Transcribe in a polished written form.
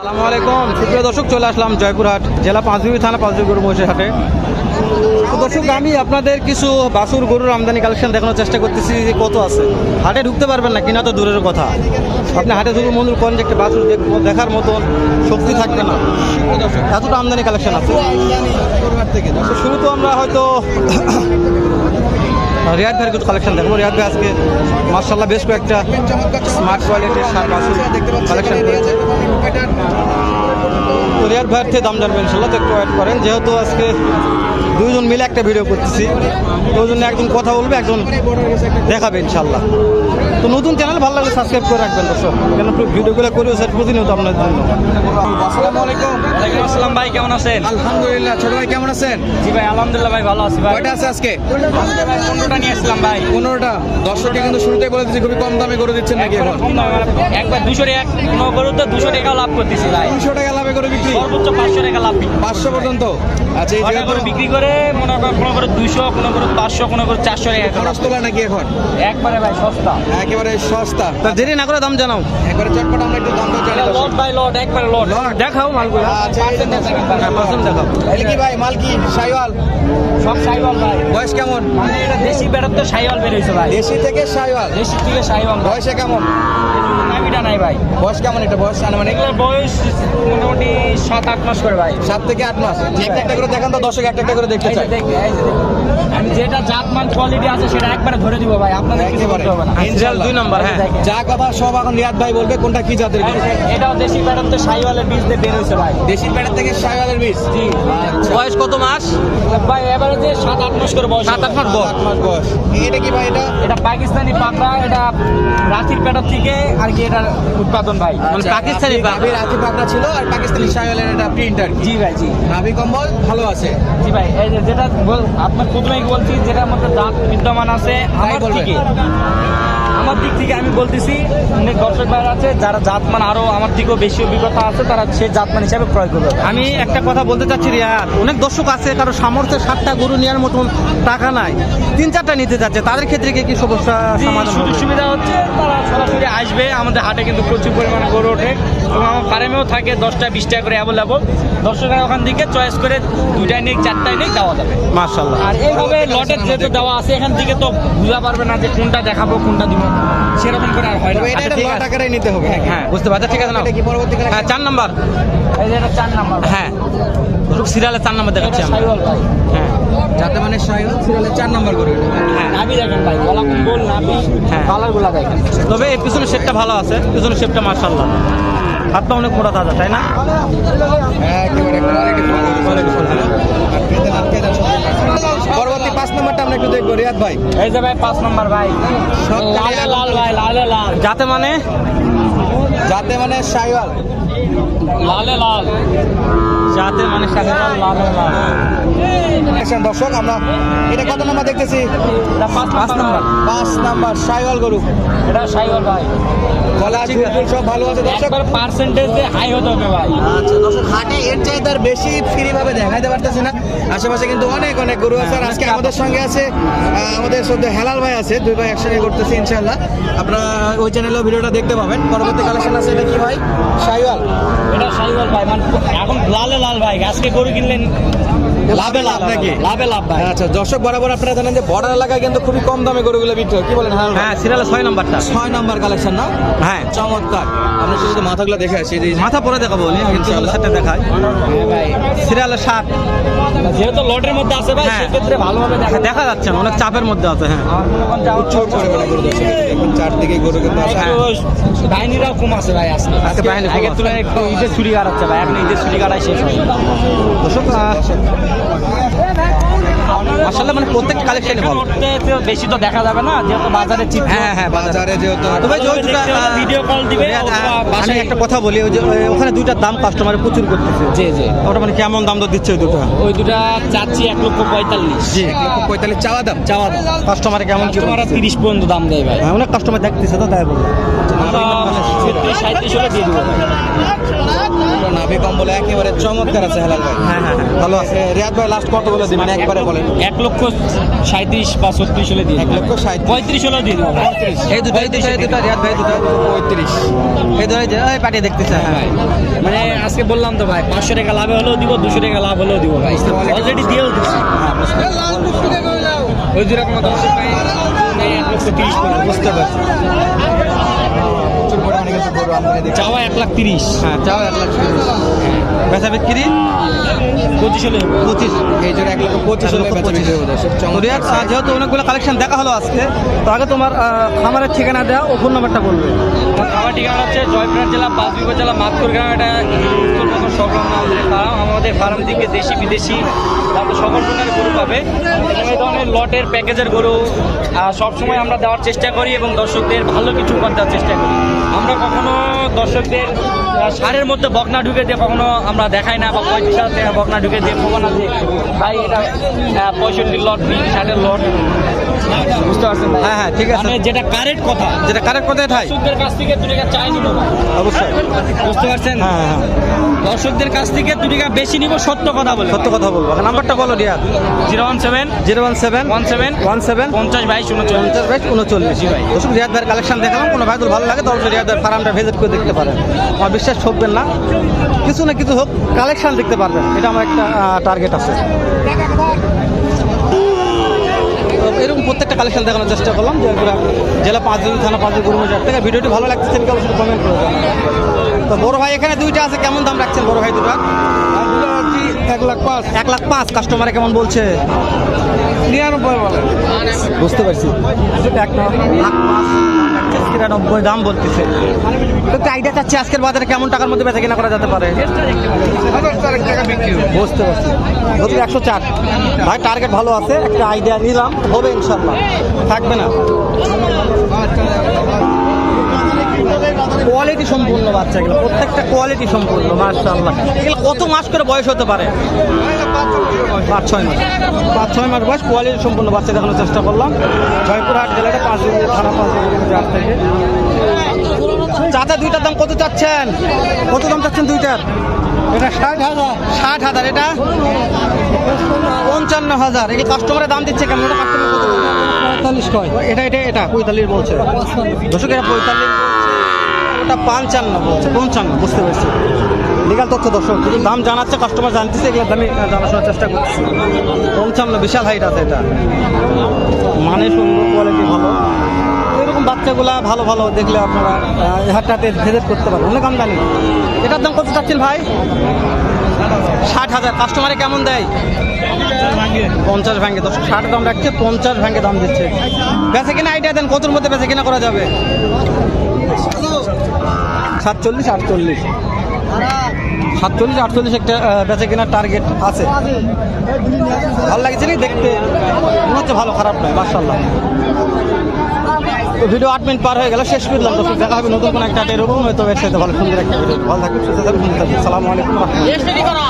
আসসালামু আলাইকুম সুপ্রিয় দর্শক, চলে আসলাম জয়পুরহাট জেলা পাঁচবিবি থানা পাঁচবিবি গরু মহিষের হাটে। তো দর্শক, আমি আপনাদের কিছু বাছুর গরুর আমদানি কালেকশন দেখানোর চেষ্টা করতেছি যে কত আছে। হাটে ঢুকতে পারবেন না, কিনা তো দূরের কথা। আপনি হাটে ঢুকে মন্দির করেন যে একটা বাছুর দেখার মতন শক্তি থাকবে না, এতটা আমদানি কালেকশন আছে। তো শুরু তো আমরা হয়তো রিয়াদ ভাইয়ের কিছু কালেকশন দেখবো। রিয়াদ ভাই আজকে মার্শাল্লাহ বেশ কয়েকটা স্মার্ট কোয়ালিটির সার বাছুর কালেকশন করেছে। তো রিয়াদ ভাইয়ের থেকে দাম জানবেন ইনশাল্লাহ, তো একটু ওয়েট করেন। যেহেতু আজকে দুইজন মিলে একটা ভিডিও করতেছি, ওই জন্য একজন কথা বলবে, একজন দেখাবে ইনশাল্লাহ। তো নতুন চ্যানেল ভালো লাগলে সাবস্ক্রাইব করে রাখবেন দর্শক, কেন ভিডিওগুলো করি স্যার প্রতিনিয়ত আপনার জন্য। আসসালামু আলাইকুম। ওয়ালাইকুম আসসালাম ভাই, কেমন আছেন? আলহামদুলিল্লাহ। ছোট ভাই কেমন আছেন? জি ভাই আলহামদুলিল্লাহ ভাই ভালো আছি ভাই। কয়টা আছে আজকে? 15টা নিয়ে আসলাম ভাই। 15টা। দর্শককে কিন্তু শুরুতেই বলে দিচ্ছি খুবই কম দামে করে দিচ্ছেন নাকি এখন? কম দামে একবার 200 টাকা কোনো গরুতে 200 টাকা লাভ করতেছি ভাই। 300 টাকা লাভে করে বিক্রি, সর্বোচ্চ 500 টাকা লাভ বিক্রি। 500 পর্যন্ত। আচ্ছা, এই অনেক গরু বিক্রি করে মনে করেন কোনো গরু 200, কোনো গরু 500, কোনো গরু 400 টাকা খরচ তোলা নাকি এখন? একবারে ভাই সস্তা। একেবারে সস্তা। তা দেরি না করে দাম জানাও। একবারে চটপট আমরা একটু দাম জানি। লট বাই লট, একবারে লট। দেখাও মালগুলো। আচ্ছা, এই যে পার্সেন্ট দেখাও। এলে কি ভাই মাল কি শাইওয়াল? সব সাইওয়াল ভাই। বয়স কেমন? মানে এটা দেশি বেড়ার তো সাইওয়াল বের হইছে ভাই। দেশি থেকে শাইওয়াল। দেশি থেকে সাইওয়াল। বয়সে কেমন? নামিটা নাই ভাই। বয়স কেমন? এটা বয়স মানে এগুলোর বয়স মোটামুটি 7-8 মাস করে ভাই। 7 থেকে 8 মাস। একটা একটা করে দেখান তো, দর্শক একটা একটা করে দেখতে এই যে চাই। দেখি, এই যে দেখি। আমি যেটা জাতমান কোয়ালিটি আছে সেটা একবারে ধরে দিব ভাই, আপনাদের কিছু একেবারে। করতে হবে না। ইনশাআল্লাহ। 2 নম্বর, হ্যাঁ। দেখেন। যা কথা সব এখন রিয়াদ ভাই বলবে কোনটা কি জাতের গরু। এটাও দেশি প্যাটার্ন তো সাইওয়ালের বীজ দিয়ে বের হয়েছে ভাই। দেশির পেটের থেকে শাইওয়ালের বীজ। জি আচ্ছা। বয়স কত মাস? ভাই এবারে যে 7-8 মাস করে বয়স। 7-8 মাস বয়স। 8 মাস বয়স। এটা কি ভাই? এটা এটা পাকিস্তানি পাকড়া, এটা রাঁচির প্যাটার থেকে আর কি এটার উৎপাদন ভাই। মানে পাকিস্তানি নাভি রাখি পাকড়া ছিল আর পাকিস্তানি শাইওয়ালের এটা প্রিন্টার। জি ভাই জি নাভি কম্বল ভালো আছে। জি ভাই, এই যে যেটা আপনার প্রথমেই বলছি, যেটার মধ্যে দাঁত বিদ্যমান আছে আমার বলবেন। থেকে, আমার দিক থেকে আমি বলতেছি, অনেক দর্শক ভাইরা আছে যারা জাতমান আরো আমার থেকেও বেশি অভিজ্ঞতা আছে, তারা সেই জাতমান হিসাবে ক্রয় করবে। আমি একটা কথা বলতে চাচ্ছি রিয়াদ, অনেক দর্শক আছে কারো সামর্থ্যে 7টা গরু নেওয়ার মতন টাকা নাই, 3-4টা নিতে যাচ্ছে, তাদের ক্ষেত্রে কি সমস্যা সমাধান সুযোগ হবে? সুবিধা হচ্ছে তারা সরাসরি আসবে। আমাদের হাটে কিন্তু প্রচুর পরিমাণে গরু ওঠে এবং আমার ফার্মেও থাকে 10টা-20টা করে অ্যাভেলেবল। দর্শকরা ওখান থেকে চয়েস করে 2টায় নিক 4টায় নিক দেওয়া যাবে। মাশাআল্লাহ। আর এইভাবে লটের যেহেতু দেওয়া আছে, এখান থেকে তো বোঝা পারবে না যে কোনটা দেখাবো কোনটা দিব, সেরকম করে আর হয় না। তবে এটা আচ্ছা, ঠিক লট আছে। আকারে নিতে হবে নাকি? হ্যাঁ বুঝতে পারছি, ঠিক আছে না। এটা কি পরবর্তীকালে? হ্যাঁ 4 নাম্বার। এই যে এটা 4 নাম্বার। হ্যাঁ সিরিয়ালে 4 নাম্বার দেখাচ্ছি এটা আমরা। সাইওয়াল ভাই। হ্যাঁ যাতে মানে শাইওয়াল সিরিয়ালের 4 নাম্বার গরু এটা। হ্যাঁ নাভি দেখেন ভাই, গলা কুম্বল নাভি, হ্যাঁ। কালারগুলা দেখেন। তবে এই পিছনের শেপটা ভালো আছে, পিছনের শেপটা মাশাআল্লাহ, হাতটা অনেক মোটা তাজা, তাই না? একেবারে কোয়ালিটি ফুল। পরবর্তী 5 নাম্বারটা আমরা একটু দেখবো রিয়াদ ভাই। এই যে ভাই 5 নাম্বার ভাই, সব লালে লাল ভাই, লালে লাল, যাতে মানে যাতে মানে শাইওয়াল। লালে লাল, যাতে মানে শাহিওয়াল, লালে লাল। দেখছেন দর্শক, আমরা এটা কত নাম্বার দেখতেছি? এটা 5 নাম্বার। 5 নাম্বার শাইওয়াল গরু। এটা সাইওয়াল ভাই। গলা চুল সব ভালো আছে দর্শক। একবার পার্সেন্টেজে হাই হতে হবে ভাই। আচ্ছা দর্শক, হাটে এর চাইতে আর বেশি ফ্রি ভাবে দেখাইতে পারতেছি না। আশেপাশে কিন্তু অনেক অনেক গরু আছে। আর আজকে আমাদের সঙ্গে আছে আমাদের সদ্য হেলাল ভাই আছে, 2 ভাই একসঙ্গে করতেছি ইনশাআল্লাহ। আপনারা ওই চ্যানেলেও ভিডিওটা দেখতে পাবেন। পরবর্তী কালেকশন আছে। এটা কি ভাই? শাইওয়াল। এটা সাইওয়াল ভাই, মানে এখন লালে লাল ভাই। আজকে গরু কিনলেন লাভে লাভ নাকি? লাভে লাভ ভাই। আচ্ছা দর্শক, বরাবর আপনারা জানেন যে বর্ডার এলাকায় কিন্তু খুবই কম দামে গরুগুলো বিক্রি হয়। কি বলেন হেলাল ভাই? হ্যাঁ সিরিয়ালে 6 নাম্বারটা। 6 নাম্বার কালেকশন না? হ্যাঁ চমৎকার। আমরা শুধু মাথাগুলো দেখে আসি। এই যে মাথা পরে দেখাবো, কিন্তু সেটা দেখায় হ্যাঁ ভাই, সিরিয়ালে 7। যেহেতু লটের মধ্যে আছে ভাই, হ্যাঁ। সেক্ষেত্রে ভালোভাবে দেখা যাচ্ছে না, অনেক চাপের মধ্যে আছে। হ্যাঁ উৎসব পরিমাণে গরু দর্শক। এখন চারদিকে গরু কিন্তু আছে। বাহিনীরাও কম আছে ভাই আজকে। আজকে বাহিনী কম আগের আছে। তুলনায় একটু ঈদের ছুটি কাটাচ্ছে ভাই, এখন ঈদের ছুটি কাটাই শেষ হয়। দর্শক আসলে মানে প্রত্যেক কালেকশনে ভালো। করতে তো বেশি তো দেখা যাবে না, যেহেতু বাজারে চিত্র। হ্যাঁ হ্যাঁ বাজারে যেহেতু তবে যে ওই দুটা ভিডিও কল দিবে অথবা আমি বাসায় একটা কথা বলি, ওই যে ওখানে 2টার দাম কাস্টমারে প্রচুর করতেছে। জি জি, ওটা মানে কেমন দাম দর দিচ্ছে ওই দুটো? ওই দুটা চাচ্ছি 1,45,000। জি 1,45,000 চাওয়া দাম। চাওয়া দাম। কাস্টমারে কেমন কি কাস্টমাররা বলতেছে? 30 পর্যন্ত দাম দেয় ভাই। হ্যাঁ অনেক কাস্টমার দেখতেছে তো তাই বললাম। 36-37 হলে দিয়ে দিব ভাই। নাভি নাভি কম্বল একেবারে চমৎকার আছে হেলাল ভাই। হ্যাঁ হ্যাঁ হ্যাঁ ভালো আছে। রিয়াদ ভাই লাস্ট কত বলে দিবেন একবারে বলেন। 1,37,000 বা 36 হলে দিয়ে 1,37,000 35 হলে দিয়ে দেবো। এই দুটো রিয়াদ ভাই দুটো 35। এই দুটো এই পাঠিয়ে দেখতেছে। হ্যাঁ মানে আজকে বললাম তো ভাই 500 টাকা লাভে হলেও দিব, 200 টাকা লাভ হলেও দিব ভাই, অলরেডি দিয়েও দিচ্ছি। ওই যেরকম 10 টাকা 1,30,000 করে বুঝতে পারছি। প্রচুর পরিমাণে কিন্তু গরু আমদানি দেখছি। চাওয়া 1,30,000। হ্যাঁ চাও 1,30,000 বেচা বিক্রি 25 হলে 25। এই জন্য 1,25,000 হলে বেচা বিক্রি হবে দর্শক। তো চমৎকার রিয়াদ, size। যেহেতু অনেকগুলো কালেকশন দেখা হলো আজকে, তো আগে তোমার খামারের ঠিকানা দেওয়া ও ফোন নাম্বারটা বলবে। আমার ঠিকানা হচ্ছে জয়পুরহাট জেলা, পাঁচবিঘা জেলা, মাতপুর গ্রাম। এটা উত্তরবঙ্গ সংলগ্ন আমাদের ফার্ম। আমাদের ফার্ম থেকে দেশি বিদেশি তারপর সকল প্রকারের গরু পাবে এবং এই ধরনের লটের প্যাকেজের গরু সবসময় আমরা দেওয়ার চেষ্টা করি এবং দর্শকদের ভালো কিছু উপহার দেওয়ার চেষ্টা করি। আমরা কখনো দর্শকদের সারের মধ্যে বকনা ঢুকে দিয়ে কখনো আমরা দেখাই না, বা 35,000 টাকা বকনা ঢুকে দিয়ে খবর না দিয়ে ভাই এটা 65 লট 60 লট, বুঝতে পারছেন ভাই? হ্যাঁ হ্যাঁ ঠিক আছে, মানে যেটা কারেক্ট কথা, যেটা কারেক্ট কথাই ভাই দর্শকদের কাছ থেকে 2 টাকা চাই নিব না। অবশ্যই। বুঝতে পারছেন? হ্যাঁ হ্যাঁ দর্শকদের কাছ থেকে 2 টাকা বেশি নিব, সত্য কথা বলে। সত্য কথা বলবো। নাম্বারটা বলো রিয়াদ। 017 017 17 17 50 22 39। 50/39। দর্শক, রিয়াদ ভাইয়ের কালেকশন দেখালাম। কোনো ভাইদের ভালো লাগে তাহলে রিয়াদ ভাইয়ের ফার্মটা ভিজিট করে দেখতে পারেন। আমার বিশ্বাস ঠকবেন না, কিছু না কিছু হোক কালেকশন দেখতে পারবেন, এটা আমার একটা টার্গেট আছে। তো এরকম প্রত্যেকটা কালেকশন দেখানোর চেষ্টা করলাম। জয়পুরহাট জেলা পাঁচবিবি থানা পাঁচবিবি গরু মৌজার থেকে। ভিডিওটি ভালো লাগতেছে কি অবশ্যই কমেন্ট করে দেবেন। তো বড় ভাই এখানে দুইটা আছে, কেমন দাম রাখছেন বড় ভাই দুটো? 1,05,000 1,05,000 কাস্টমারে কেমন বলছে? 99 বলে। বুঝতে পারছি। 1,05,000 দাম বলতেছে। তো একটা আইডিয়া চাচ্ছি আজকের বাজারে কেমন টাকার মধ্যে বেচা কিনা করা যেতে পারে? 1,04 টাকা বিক্রি হবে। বুঝতে পারছি। ধরুন 104। ভাই টার্গেট ভালো আছে, একটা আইডিয়া নিলাম, হবে ইনশাল্লাহ, থাকবে না। কোয়ালিটি সম্পূর্ণ বাচ্চাগুলো, প্রত্যেকটা কোয়ালিটি সম্পূর্ণ মাশাআল্লাহ। এগুলো কত মাস করে বয়স হতে পারে? 5-6 মাস। 5-6 মাস বয়স, কোয়ালিটি সম্পূর্ণ বাচ্চা দেখানোর চেষ্টা করলাম। জয়পুরহাট জেলাটা পাঁচবিবি থানা পাঁচবিবি থেকে। চাচা দুইটার দাম কত চাচ্ছেন? কত দাম চাচ্ছেন দুইটার? এটা 60,000। 60,000। এটা 55,000। এই কাস্টমারের দাম দিচ্ছে কেমন? এটা কাস্টমার কত? 45 কয়। এটা 45 বলছে। দর্শক এটা 45 বলছে, ওটা 55 বলছে, 55। বুঝতে পারছি। লিগাল তথ্য দর্শক, যদি দাম জানাচ্ছে কাস্টমার জানতেছে, এগুলোর দামই জানাশোনার চেষ্টা করছি। 55 বিশাল হাইট আছে এটা, মানে সুন্দর, কোয়ালিটি ভালো। এরকম বাচ্চাগুলা ভালো ভালো দেখলে আপনারা হাটটাতে ভিজিট করতে পারেন। অনেক আমদানি। এটার দাম কত চাচ্ছেন ভাই? 60,000। কাস্টমারে কেমন দেয়? 50 ভাঙে। দর্শক 60 দাম রাখছে, 50 ভাঙে দাম দিচ্ছে। বেচে কিনা আইডিয়া দেন, কতর মধ্যে বেচে কিনা করা যাবে? 47-48। 47-48 একটা বেচে কেনার টার্গেট আছে। ভালো লাগছে নি দেখতে, মনে হচ্ছে ভালো, খারাপ নয় মাশাআল্লাহ। তো ভিডিও 8 মিনিট পার হয়ে গেল, শেষ করলাম। দর্শক দেখা হবে নতুন কোনো একটা এরকম হয়তো এর সাথে ভালো সুন্দর একটা ভিডিও। ভালো থাকবেন, সুস্থ থাকবেন, সুন্দর থাকবেন। আসসালামু আলাইকুম।